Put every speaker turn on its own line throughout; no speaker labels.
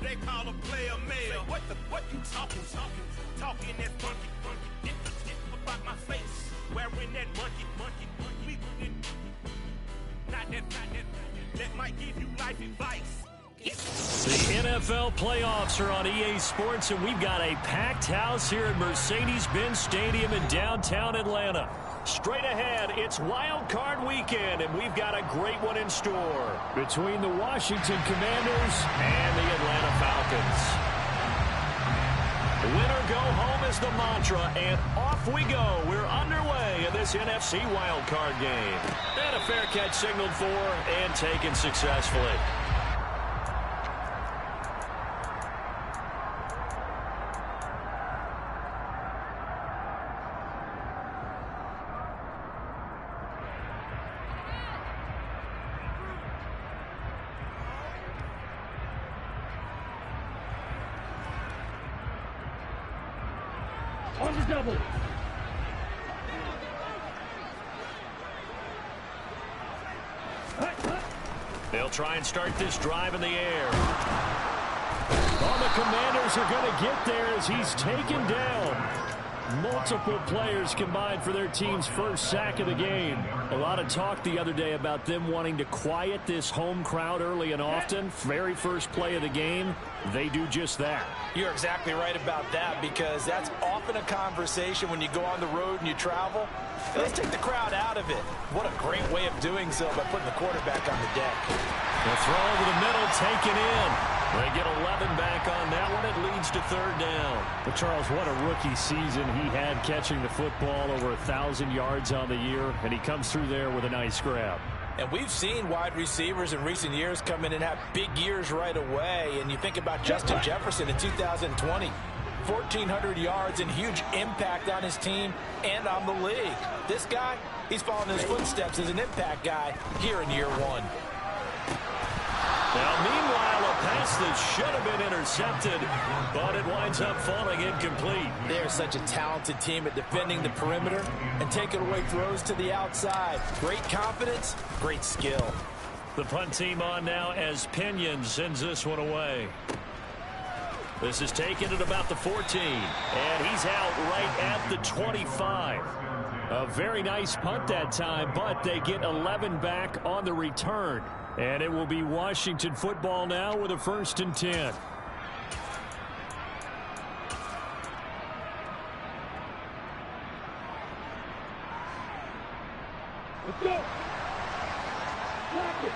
they call a player male. What you talking that funky. Get about my face. Wearing that monkey. Not that. That might give you life advice.
The NFL playoffs are on EA Sports, and we've got a packed house here at Mercedes-Benz Stadium in downtown Atlanta. Straight ahead, it's Wild Card Weekend, and we've got a great one in store between the Washington Commanders and the Atlanta Falcons. Win or go home is the mantra, and off we go. We're underway in this NFC Wild Card game. And a fair catch signaled for and taken successfully.
On the double.
They'll try and start this drive in the air. Oh, the Commanders are going to get there as he's taken down. Multiple players combined for their team's first sack of the game. A lot of talk the other day about them wanting to quiet this home crowd early and often. Very first play of the game, they do just that.
You're exactly right about that, because that's often a conversation when you go on the road and you travel. Let's take the crowd out of it. What a great way of doing so by putting the quarterback on the deck.
The throw over the middle, taken in. They get 11 back on that one. It leads to third down.
But Charles, what a rookie season he had, catching the football over 1,000 yards on the year, and he comes through there with a nice grab.
And we've seen wide receivers in recent years come in and have big years right away. And you think about Justin Jefferson in 2020. 1,400 yards and huge impact on his team and on the league. This guy, he's following his footsteps as an impact guy here in year one.
Now, meanwhile, a pass that should have been intercepted, but it winds up falling incomplete.
They're such a talented team at defending the perimeter and taking away throws to the outside. Great confidence, great skill.
The punt team on now as Pinion sends this one away. This is taken at about the 14, and he's out right at the 25. A very nice punt that time, but they get 11 back on the return. And it will be Washington football now with a 1st and 10.
Let's go. Block it.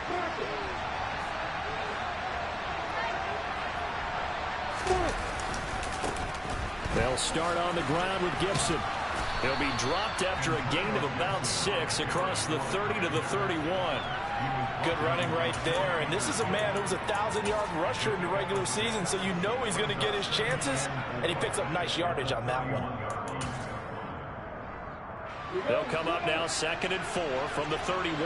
They'll start on the ground with Gibson. He'll be dropped after a gain of about 6 across the 30 to the 31.
Good running right there. And this is a man who was a 1,000-yard rusher in the regular season, so you know he's going to get his chances, and he picks up nice yardage on that one.
They'll come up now 2nd and 4 from the 31.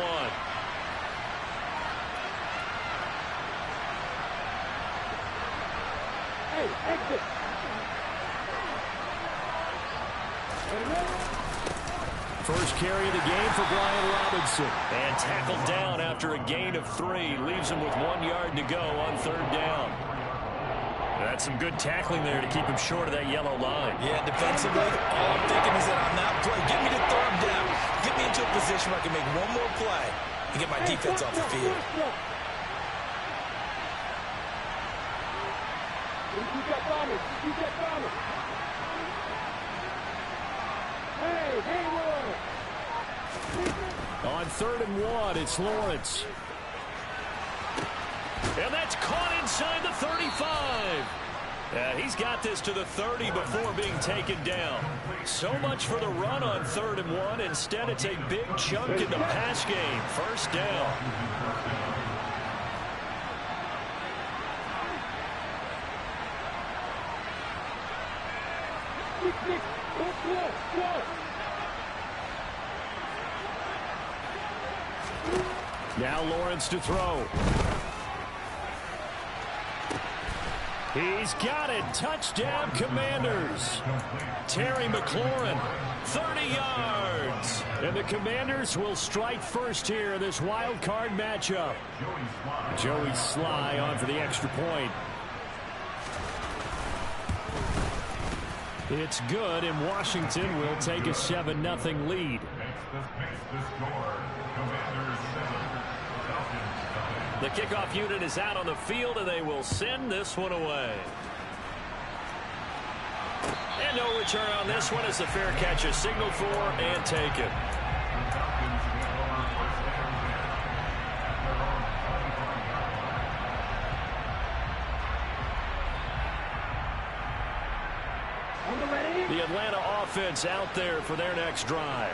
Hey, exit.
First carry of the game for Brian Robinson. And tackled down after a gain of 3. Leaves him with 1 yard to go on 3rd down. That's some good tackling there to keep him short of that yellow line.
Yeah, defensively, all I'm thinking is that on that play, get me to 3rd down. Get me into a position where I can make one more play and get my defense off the field.
On 3rd and 1, it's Lawrence. And that's caught inside the 35. He's got this to the 30 before being taken down. So much for the run on 3rd and 1. Instead, it's a big chunk in the pass game. 1st down. Now Lawrence to throw. He's got it. Touchdown, Commanders. Terry McLaurin, 30 yards. And the Commanders will strike first here in this wild card matchup. Joey Sly on for the extra point. It's good, and Washington will take a 7-0 lead.
The kickoff unit is out on the field, and they will send this one away. And no return on this one as the fair catch is signaled for and taken. The Atlanta offense out there for their next drive.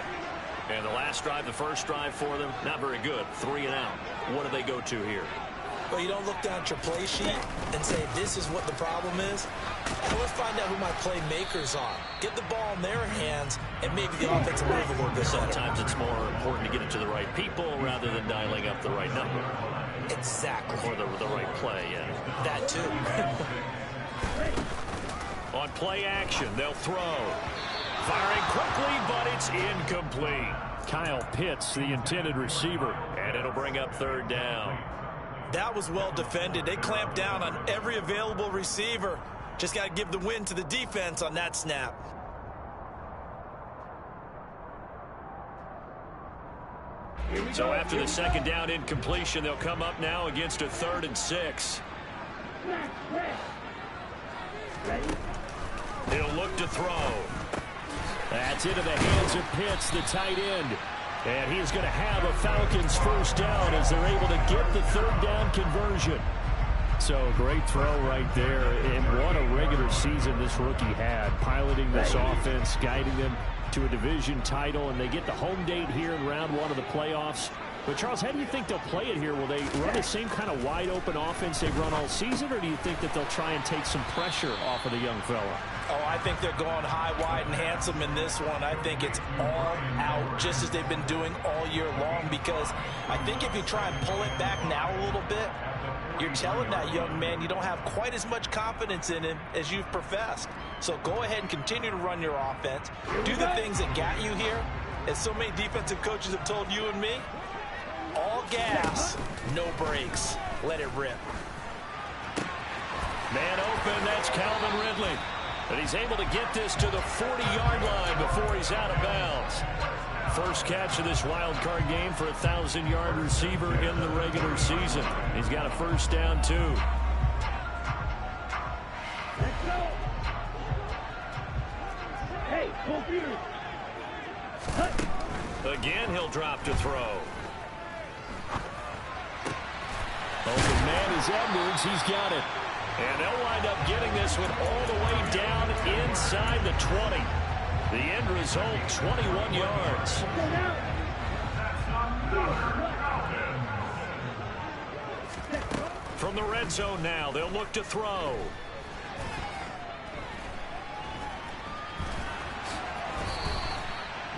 And the last drive, the first drive for them, not very good. 3 and out. What do they go to here?
Well, you don't look down at your play sheet and say, this is what the problem is. Now let's find out who my playmakers are. Get the ball in their hands, and maybe the offense will move a little bit better.
Sometimes it's more important to get it to the right people rather than dialing up the right number.
Exactly.
Or the right play, yeah.
That too.
On play action, they'll throw. Firing quickly, but it's incomplete.
Kyle Pitts, the intended receiver.
And it'll bring up 3rd down.
That was well defended. They clamped down on every available receiver. Just got to give the win to the defense on that snap.
So after the 2nd down incompletion, they'll come up now against a 3rd and 6. He'll look to throw.
That's into the hands of Pitts, the tight end. And he's going to have a Falcons 1st down as they're able to get the 3rd down conversion. So great throw right there. And what a regular season this rookie had, piloting this offense, guiding them to a division title. And they get the home date here in round 1 of the playoffs. But, Charles, how do you think they'll play it here? Will they run the same kind of wide-open offense they've run all season, or do you think that they'll try and take some pressure off of the young fella?
Oh, I think they're going high, wide, and handsome in this one. I think it's all out, just as they've been doing all year long, because I think if you try and pull it back now a little bit, you're telling that young man you don't have quite as much confidence in him as you've professed. So go ahead and continue to run your offense. Do the things that got you here. As so many defensive coaches have told you and me, all gas, no brakes. Let it rip.
Man open, that's Calvin Ridley. And he's able to get this to the 40-yard line before he's out of bounds. First catch of this wild card game for a 1,000-yard receiver in the regular season. He's got a 1st down, too.
Let's go. Hey, go.
Again, he'll drop to throw.
Open man is Edwards. He's got it.
And they'll wind up getting this one all the way down inside the 20. The end result, 21 yards. From the red zone now, they'll look to throw.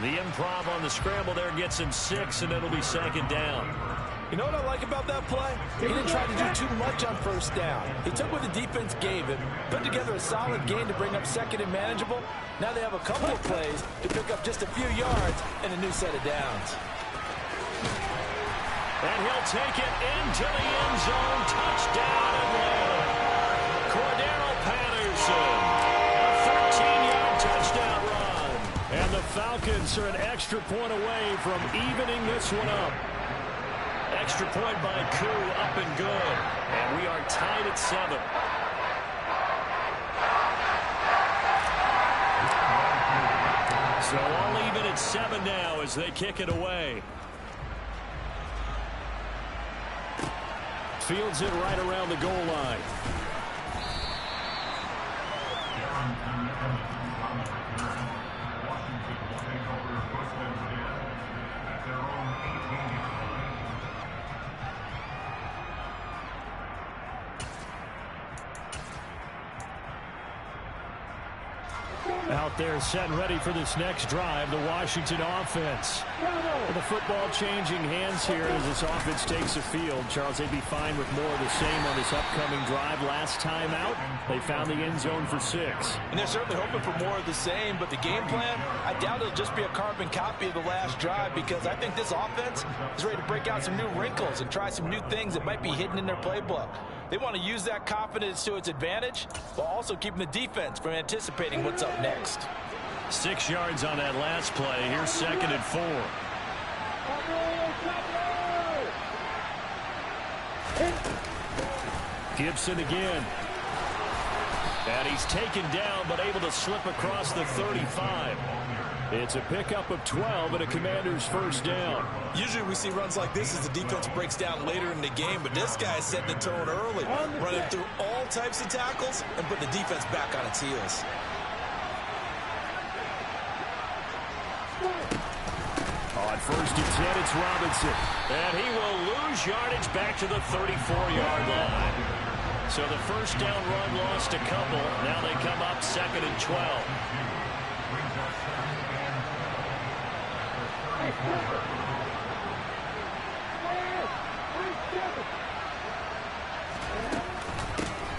The improv on the scramble there gets him 6, and it'll be 2nd down.
You know what I like about that play? He didn't try to do too much on 1st down. He took what the defense gave him, put together a solid gain to bring up 2nd and manageable. Now they have a couple of plays to pick up just a few yards and a new set of downs.
And he'll take it into the end zone. Touchdown, Atlanta. Cordero Patterson. A 13-yard touchdown run.
And the Falcons are an extra point away from evening this one up.
Extra point by Koo, up and good. And we are tied at 7. So all even at 7 now as they kick it away.
Fields it right around the goal line. Out there set and ready for this next drive, the Washington offense. With the football changing hands here as this offense takes the field. Charles, they'd be fine with more of the same on this upcoming drive. Last time out, they found the end zone for 6.
And they're certainly hoping for more of the same, but the game plan, I doubt it'll just be a carbon copy of the last drive, because I think this offense is ready to break out some new wrinkles and try some new things that might be hidden in their playbook. They want to use that confidence to its advantage while also keeping the defense from anticipating what's up next.
6 yards on that last play. Here's 2nd and 4. Gibson again. And he's taken down, but able to slip across the 35. It's a pickup of 12 and a Commander's first down.
Usually we see runs like this as the defense breaks down later in the game, but this guy is setting the tone early, running through all types of tackles and putting the defense back on its heels.
On 1st and 10, it's Robinson. And he will lose yardage back to the 34-yard line. So the first down run lost a couple. Now they come up 2nd and 12.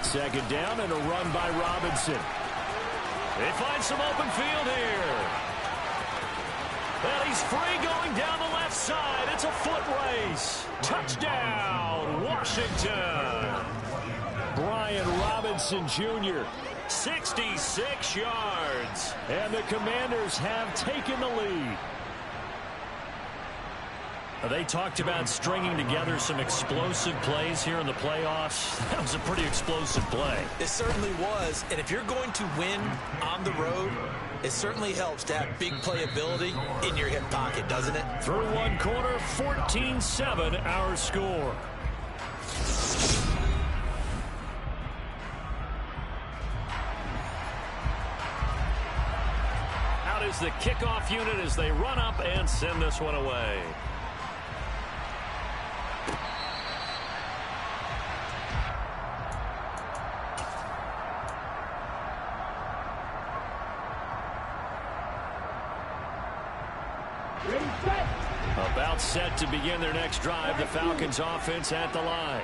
Second down and a run by Robinson. They find some open field here. And he's free going down the left side. It's a foot race. Touchdown, Washington. Brian Robinson Jr., 66 yards. And the Commanders have taken the lead. They talked about stringing together some explosive plays here in the playoffs. That was a pretty explosive play.
It certainly was. And if you're going to win on the road, it certainly helps to have big playability in your hip pocket, doesn't it?
Through one quarter, 14-7 our score. Out is the kickoff unit as they run up and send this one away. About set to begin their next drive. The Falcons offense at the line.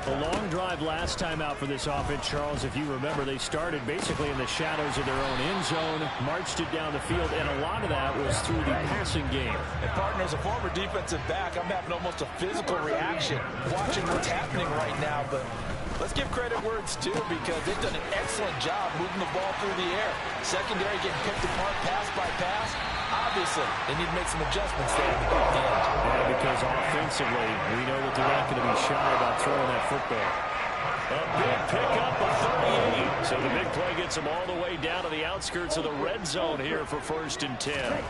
A long drive last time out for this offense, Charles. If you remember, they started basically in the shadows of their own end zone, marched it down the field, and a lot of that was through the passing game.
And partner, as a former defensive back, I'm having almost a physical reaction watching what's happening right now. But let's give credit where it's due, because they've done an excellent job moving the ball through the air. Secondary getting picked apart pass by pass. Obviously, they need to make some adjustments there at the end.
Yeah, because offensively, we know that they're not going to be shy about throwing that football. A big pickup of 38. So the big play gets them all the way down to the outskirts of the red zone here for 1st and 10.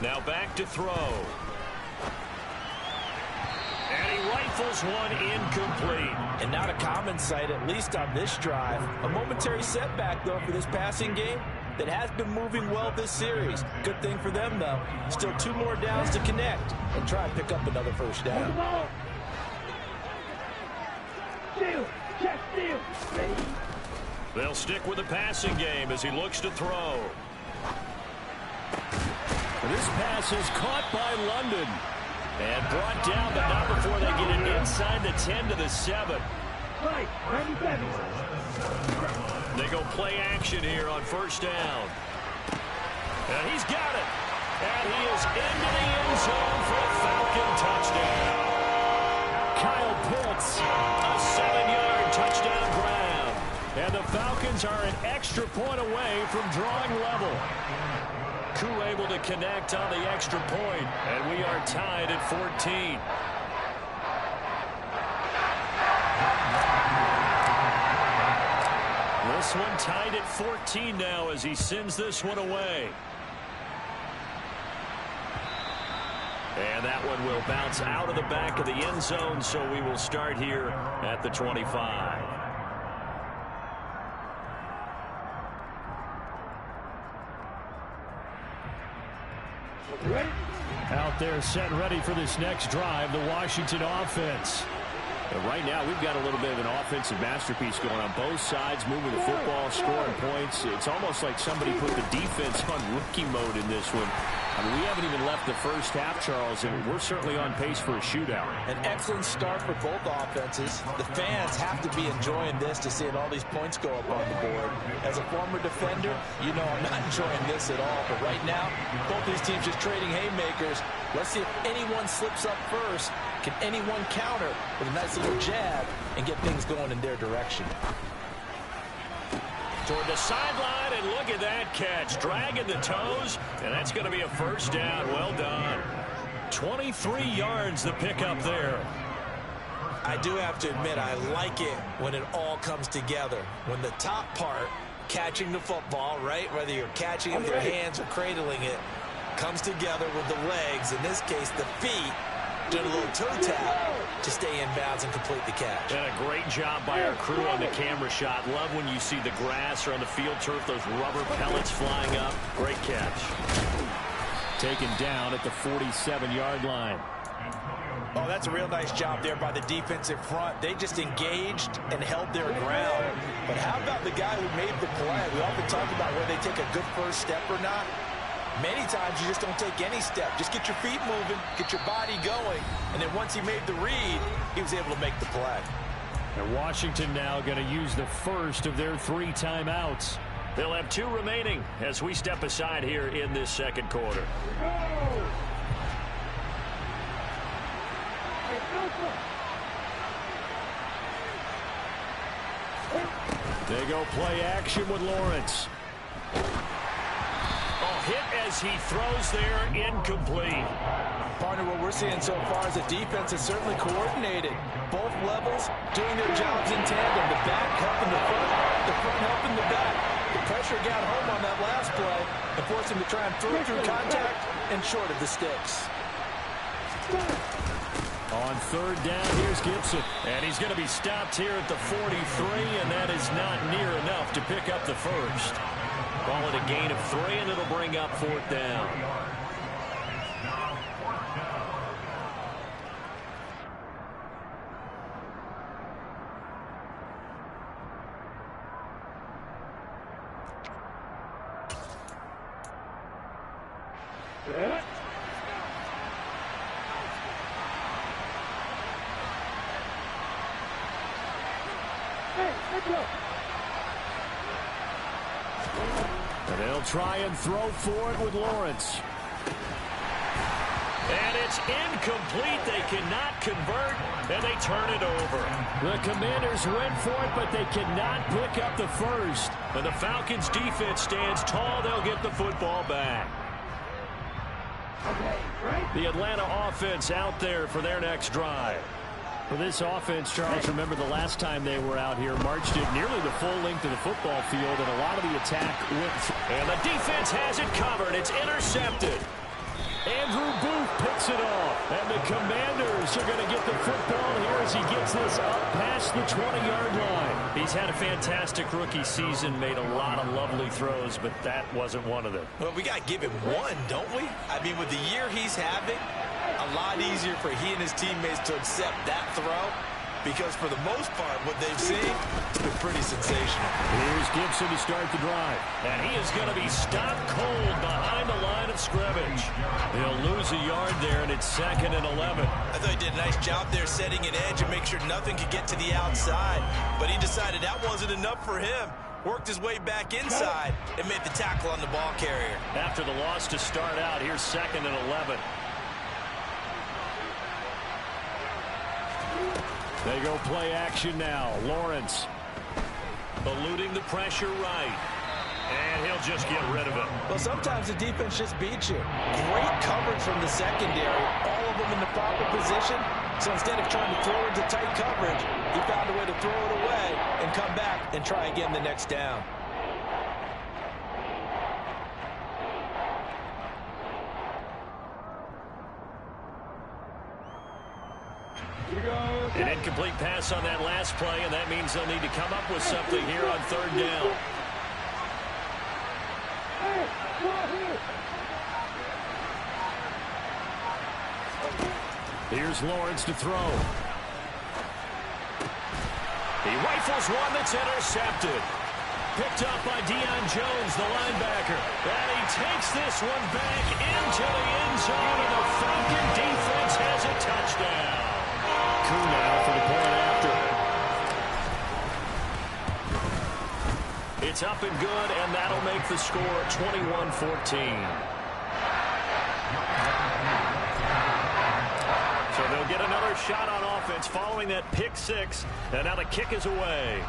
Now back to throw. And he rifles one incomplete.
And not a common sight, at least on this drive. A momentary setback, though, for this passing game that has been moving well this series. Good thing for them, though. Still 2 more downs to connect and try and pick up another first down.
They'll stick with the passing game as he looks to throw. This pass is caught by London. And brought down, but not before they get it inside the 10 to the 7. They go play action here on 1st down. And he's got it. And he is into the end zone for a Falcon touchdown. Kyle Pitts, a 7-yard touchdown grab. And the Falcons are an extra point away from drawing level. Koo able to connect on the extra point, and we are tied at 14. This one tied at 14 now as he sends this one away. And that one will bounce out of the back of the end zone, so we will start here at the 25. Out there set ready for this next drive, the Washington offense. And right now, we've got a little bit of an offensive masterpiece going on both sides, moving the football, scoring points. It's almost like somebody put the defense on rookie mode in this one. I mean, we haven't even left the first half, Charles, and we're certainly on pace for a shootout.
An excellent start for both offenses. The fans have to be enjoying this to seeing all these points go up on the board. As a former defender, you know I'm not enjoying this at all. But right now, both these teams just trading haymakers. Let's see if anyone slips up first Can anyone counter with a nice little jab and get things going in their direction?
Toward the sideline, and look at that catch. Dragging the toes, and that's going to be a first down. Well done. 23 yards the pickup there.
I do have to admit, I like it when it all comes together. When the top part, catching the football, right, whether you're catching it with your hands or cradling it, comes together with the legs, in this case the feet, doing a little toe tap to stay in bounds and complete the catch.
And a great job by our crew on the camera shot. Love when you see the grass or on the field turf, those rubber pellets flying up. Great catch.
Taken down at the 47-yard line.
Oh, that's a real nice job there by the defensive front. They just engaged and held their ground. But how about the guy who made the play? We often talk about whether they take a good first step or not. Many times you just don't take any step. Just get your feet moving, get your body going, and then once he made the read, he was able to make the play.
And Washington now going to use the first of their 3 timeouts.
They'll have 2 remaining as we step aside here in this second quarter.
They go play action with Lawrence.
Hit as he throws there, incomplete.
Partner, what we're seeing so far is the defense is certainly coordinated. Both levels doing their jobs in tandem. The back helping the front helping the back. The pressure got home on that last play and forced him to try and throw through contact and short of the sticks.
On 3rd down, here's Gibson.
And he's going to be stopped here at the 43, and that is not near enough to pick up the first. Call it a gain of 3, and it'll bring up 4th down.
And they'll try and throw for it with Lawrence.
And it's incomplete. They cannot convert, and they turn it over.
The Commanders went for it, but they cannot pick up the first.
And the Falcons' defense stands tall. They'll get the football back. The Atlanta offense out there for their next drive.
For this offense, Charles, remember the last time they were out here, marched it nearly the full length of the football field, and a lot of the attack went through.
And the defense has it covered. It's intercepted.
Andrew Booth picks it off, and the Commanders are going to get the football here as he gets this up past the 20-yard line.
He's had a fantastic rookie season, made a lot of lovely throws, but that wasn't one of them.
Well, we got to give him one, don't we? I mean, with the year he's having, a lot easier for he and his teammates to accept that throw, because for the most part, what they've seen, it's been pretty sensational.
Here's Gibson to start the drive.
And he is going to be stopped cold behind the line of scrimmage. He'll lose a yard there, and it's 2nd and 11.
I thought he did a nice job there setting an edge and make sure nothing could get to the outside. But he decided that wasn't enough for him. Worked his way back inside and made the tackle on the ball carrier.
After the loss to start out, here's 2nd and 11.
They go play action now. Lawrence.
Eluding the pressure right. And he'll just get rid of it.
Well, sometimes the defense just beats you. Great coverage from the secondary. All of them in the proper position. So instead of trying to throw into tight coverage, he found a way to throw it away and come back and try again the next down.
An incomplete pass on that last play, and that means they'll need to come up with something here on 3rd down.
Here's Lawrence to throw.
He rifles one that's intercepted. Picked up by Deion Jones, the linebacker. And he takes this one back into the end zone, and the Falcon defense has a touchdown.
Coup now for the point after.
It's up and good, and that'll make the score 21-14. So they'll get another shot on offense following that pick six. And now the kick is away.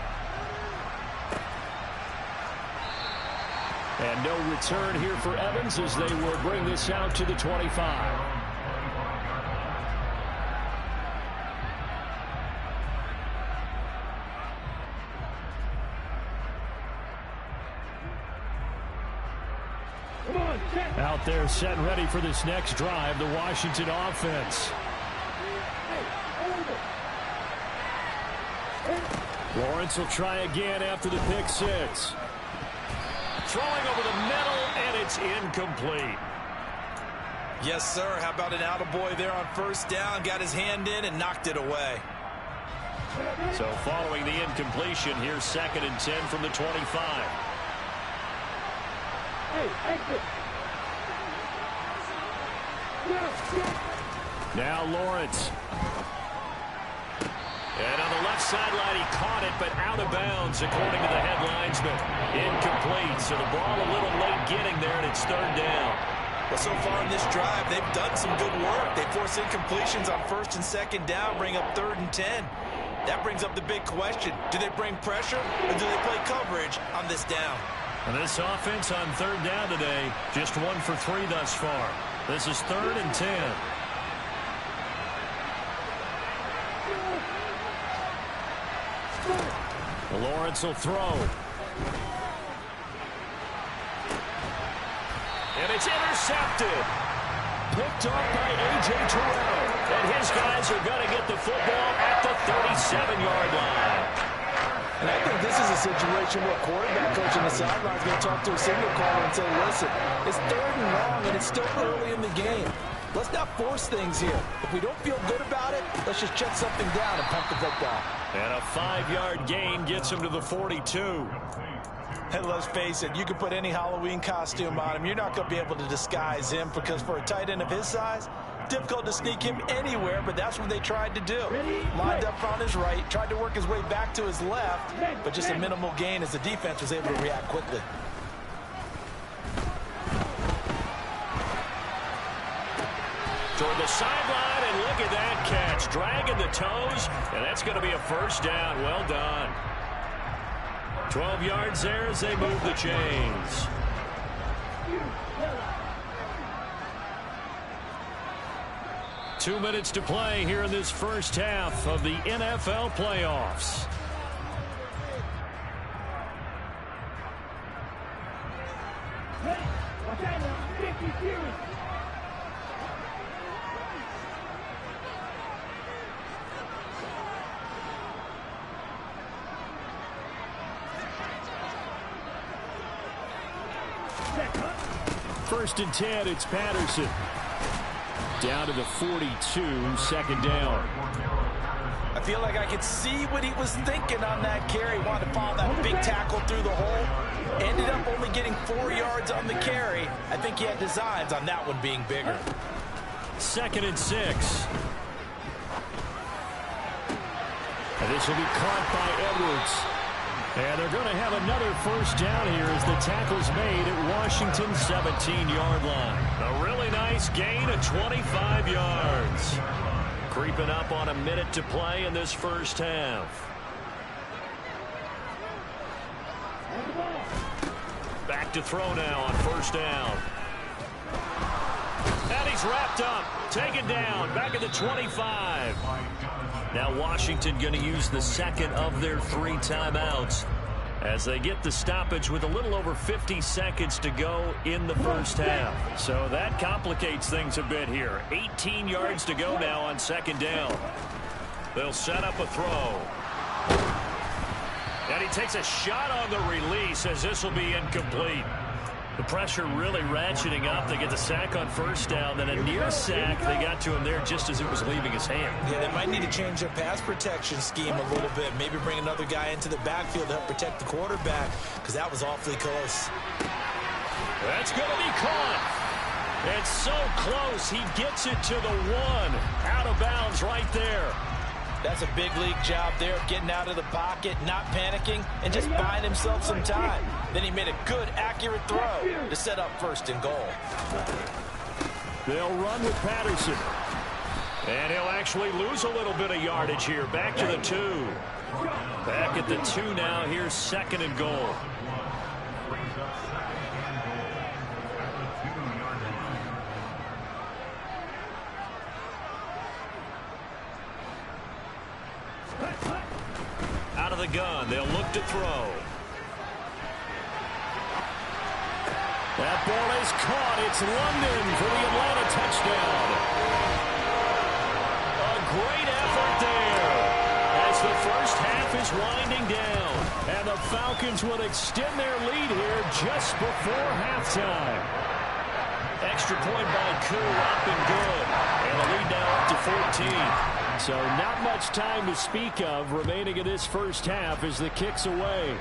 And no return here for Evans as they will bring this out to the 25. Out there set and ready for this next drive, the Washington offense. Lawrence will try again after the pick six. Throwing over the middle, and it's incomplete.
Yes, sir. How about an attaboy there on first down? Got his hand in and knocked it away.
So following the incompletion, here's 2nd and 10 from the 25. Now Lawrence. And on the left sideline, he caught it, but out of bounds, according to the headlinesman. Incomplete, so the ball a little late getting there, and it's 3rd down.
Well, so far in this drive, they've done some good work. They force incompletions on 1st and 2nd down, bring up 3rd and 10. That brings up the big question. Do they bring pressure, or do they play coverage on this down?
And this offense on 3rd down today, just 1 for 3 thus far. This is 3rd and 10. Lawrence will throw. And it's intercepted. Picked off by A.J. Terrell. And his guys are going to get the football at the 37-yard line.
And I think this is a situation where quarterback coach on the sideline is going to talk to a signal caller and say, listen, it's 3rd and long, and it's still early in the game. Let's not force things here. If we don't feel good about it, let's just check something down and pump the football.
And a 5-yard gain gets him to the 42.
And let's face it, you can put any Halloween costume on him. You're not going to be able to disguise him because for a tight end of his size, difficult to sneak him anywhere, but that's what they tried to do. Lined up on his right, tried to work his way back to his left, but just a minimal gain as the defense was able to react quickly.
Toward the sideline, and look at that catch. Dragging the toes, and that's going to be a 1st down. Well done. 12 yards there as they move the chains. Two minutes to play here in this first half of the NFL playoffs. First and 10, it's Patterson. Down to the 42, 2nd down.
I feel like I could see what he was thinking on that carry. Wanted to follow that big tackle through the hole. Ended up only getting 4 yards on the carry. I think he had designs on that one being bigger.
2nd and 6. And this will be caught by Edwards. And they're going to have another 1st down here as the tackle's made at Washington's 17-yard line. A really nice gain of 25 yards. Creeping up on a minute to play in this first half. Back to throw now on 1st down. And he's wrapped up. Taken down. Back at the 25. Now Washington going to use the 2nd of their 3 timeouts as they get the stoppage with a little over 50 seconds to go in the first half. So that complicates things a bit here. 18 yards to go now on 2nd down. They'll set up a throw. And he takes a shot on the release as this will be incomplete. The pressure really ratcheting up. They get the sack on 1st down, then a near sack. They got to him there just as it was leaving his hand.
Yeah, they might need to change their pass protection scheme a little bit. Maybe bring another guy into the backfield to help protect the quarterback because that was awfully close.
That's going to be caught. It's so close. He gets it to the 1. Out of bounds right there.
That's a big league job there, getting out of the pocket, not panicking, and just buying himself some time. Then he made a good, accurate throw to set up 1st and goal.
They'll run with Patterson. And he'll actually lose a little bit of yardage here. Back to the 2. Back at the 2 now. Here's 2nd and goal. Out of the gun. They'll look to throw. That ball is caught. It's London for the Atlanta touchdown. A great effort there as the first half is winding down. And the Falcons will extend their lead here just before halftime. Extra point by Koo, up and good. And the lead now up to 14. So not much time to speak of remaining in this first half as the kick's away.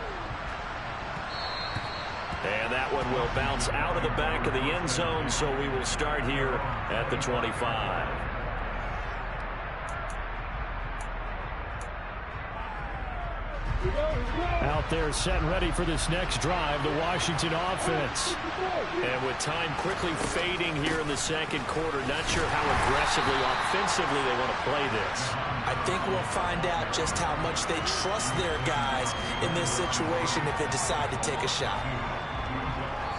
And that one will bounce out of the back of the end zone, so we will start here at the 25.
Out there set and ready for this next drive, the Washington offense.
And with time quickly fading here in the second quarter, not sure how aggressively, offensively they want to play this.
I think we'll find out just how much they trust their guys in this situation if they decide to take a shot.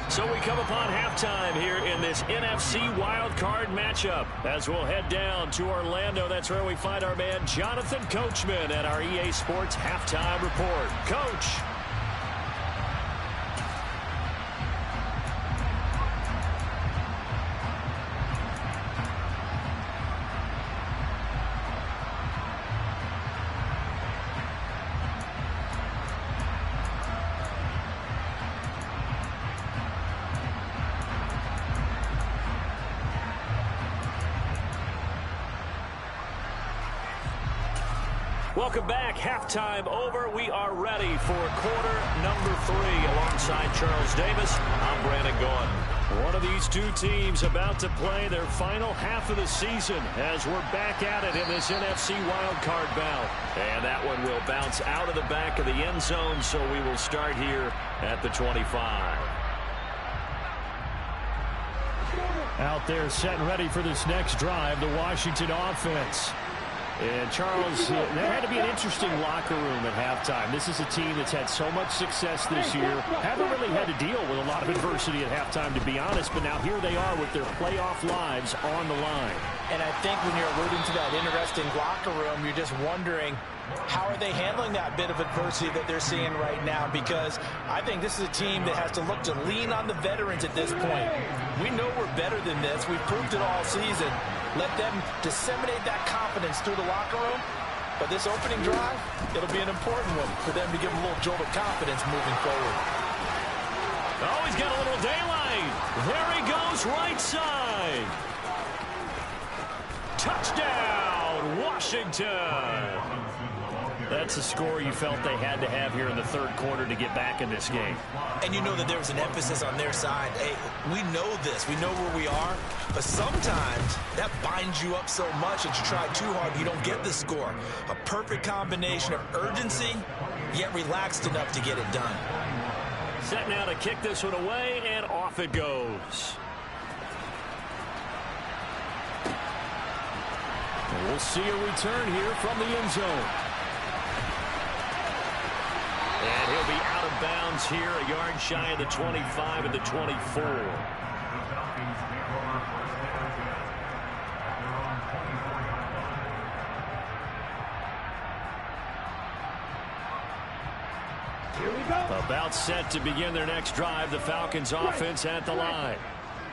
So we come upon halftime here in this NFC wildcard matchup. As we'll head down to Orlando, that's where we find our man Jonathan Coachman at our EA Sports Halftime Report. Coach. Welcome back. Halftime over. We are ready for quarter number 3. Alongside Charles Davis, I'm Brandon Gaudin. One of these two teams about to play their final half of the season as we're back at it in this NFC wildcard bout. And that one will bounce out of the back of the end zone, so we will start here at the 25.
Out there set and ready for this next drive, the Washington offense. And, Charles, there had to be an interesting locker room at halftime. This is a team that's had so much success this year. Haven't really had to deal with a lot of adversity at halftime, to be honest. But now here they are with their playoff lives on the line.
And I think when you're alluding to that interesting locker room, you're just wondering, how are they handling that bit of adversity that they're seeing right now? Because I think this is a team that has to look to lean on the veterans at this point. We know we're better than this. We've proved it all season. Let them disseminate that confidence through the locker room. But this opening drive, it'll be an important one for them to give them a little jolt of confidence moving forward.
Oh, he's got a little daylight. There he goes, right side. Touchdown, Washington. That's a score you felt they had to have here in the third quarter to get back in this game.
And you know that there was an emphasis on their side. Hey, we know this. We know where we are. But sometimes that binds you up so much that you try too hard, you don't get the score. A perfect combination of urgency, yet relaxed enough to get it done.
Set now to kick this one away, and off it goes.
And we'll see a return here from the end zone.
And he'll be out of bounds here, a yard shy of the 25 and the 24. About set to begin their next drive, the Falcons offense at the line.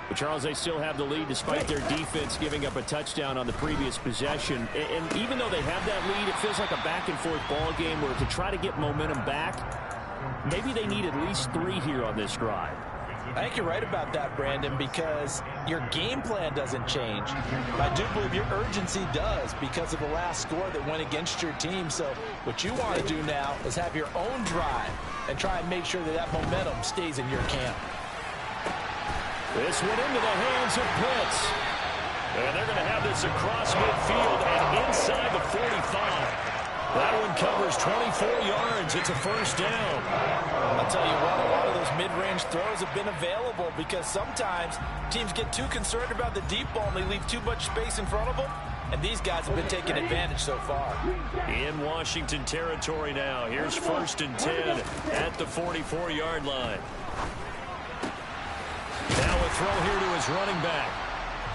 But Charles, they still have the lead despite their defense giving up a touchdown on the previous possession. And even though they have that lead, it feels like a back-and-forth ball game where to try to get momentum back, maybe they need at least 3 here on this drive.
I think you're right about that, Brandon, because your game plan doesn't change. I do believe your urgency does because of the last score that went against your team. So what you want to do now is have your own drive and try and make sure that that momentum stays in your camp.
This went into the hands of Pitts. And they're going to have this across midfield and inside the 45. That one covers 24 yards. It's a first down.
I'll tell you what, a lot of those mid-range throws have been available because sometimes teams get too concerned about the deep ball and they leave too much space in front of them. and these guys have been taking advantage so far.
In Washington territory now. Here's 1st and 10 at the 44-yard line. Now a throw here to his running back.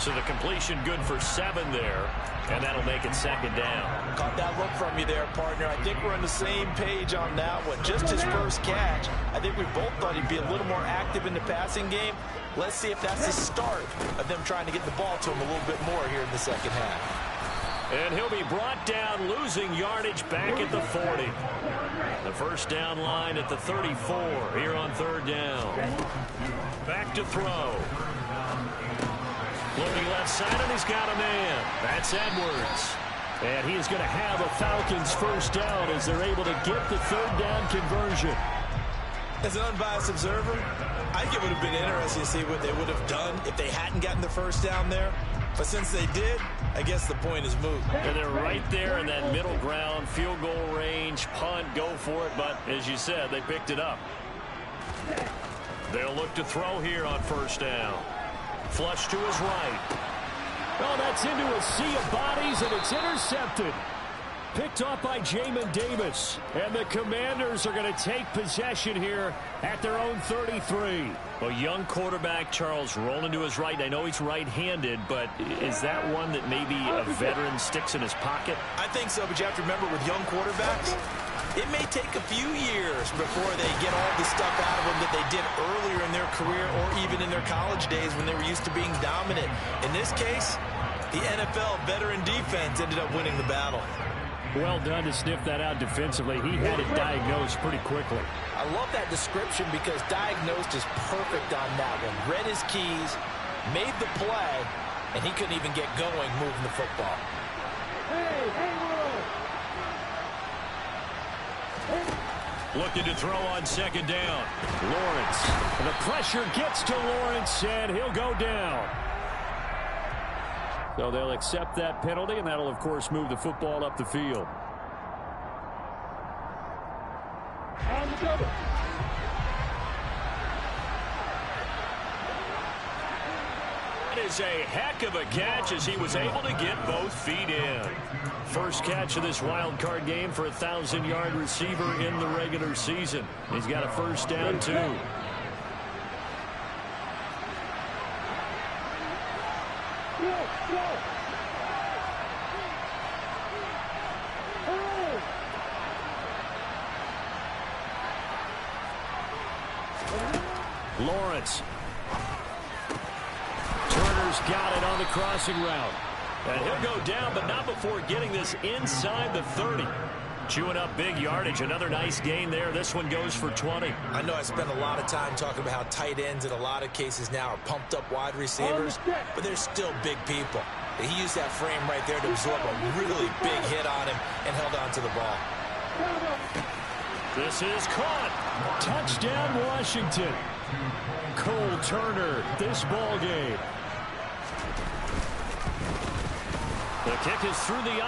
So the completion good for 7 there, and that'll make it 2nd down.
Caught that look from you there, partner. I think we're on the same page on that one. Just his first catch. I think we both thought he'd be a little more active in the passing game. Let's see if that's the start of them trying to get the ball to him a little bit more here in the second half.
And he'll be brought down, losing yardage back at the 40. The first down line at the 34 here on 3rd down. Back to throw. Loading left side, and he's got a man. That's Edwards. And he is going to have a Falcons first down as they're able to get the 3rd down conversion.
As an unbiased observer, I think it would have been interesting to see what they would have done if they hadn't gotten the first down there. But since they did, I guess the point is moot.
And they're right there in that middle ground, field goal range, punt, go for it. But as you said, they picked it up. They'll look to throw here on 1st down. Flush to his right.
Oh, that's into a sea of bodies, and it's intercepted. Picked off by Jamin Davis. And the Commanders are going to take possession here at their own 33.
A young quarterback, Charles, rolling to his right. I know he's right-handed, but is that one that maybe a veteran sticks in his pocket?
I think so, but you have to remember with young quarterbacks, it may take a few years before they get all the stuff out of them that they did earlier in their career or even in their college days when they were used to being dominant. In this case, the NFL veteran defense ended up winning the battle.
Well done to sniff that out defensively. He had it diagnosed pretty quickly.
I love that description because diagnosed is perfect on that one. Read his keys, made the play, and he couldn't even get going moving the football.
Looking to throw on 2nd down.
Lawrence. And the pressure gets to Lawrence, and he'll go down. So they'll accept that penalty, and that'll, of course, move the football up the field.
That is a heck of a catch as he was able to get both feet in. First catch of this wild card game for a 1,000-yard receiver in the regular season. He's got a first down, too.
Lawrence. Turner's got it on the crossing route.
And he'll go down, but not before getting this inside the 30. Chewing up big yardage. Another nice gain there. This one goes for 20.
I know I spent a lot of time talking about how tight ends in a lot of cases now are pumped up wide receivers, but they're still big people. He used that frame right there to absorb a really big hit on him and held on to the ball.
This is caught.
Touchdown, Washington. Cole Turner, this ball game.
The kick is through the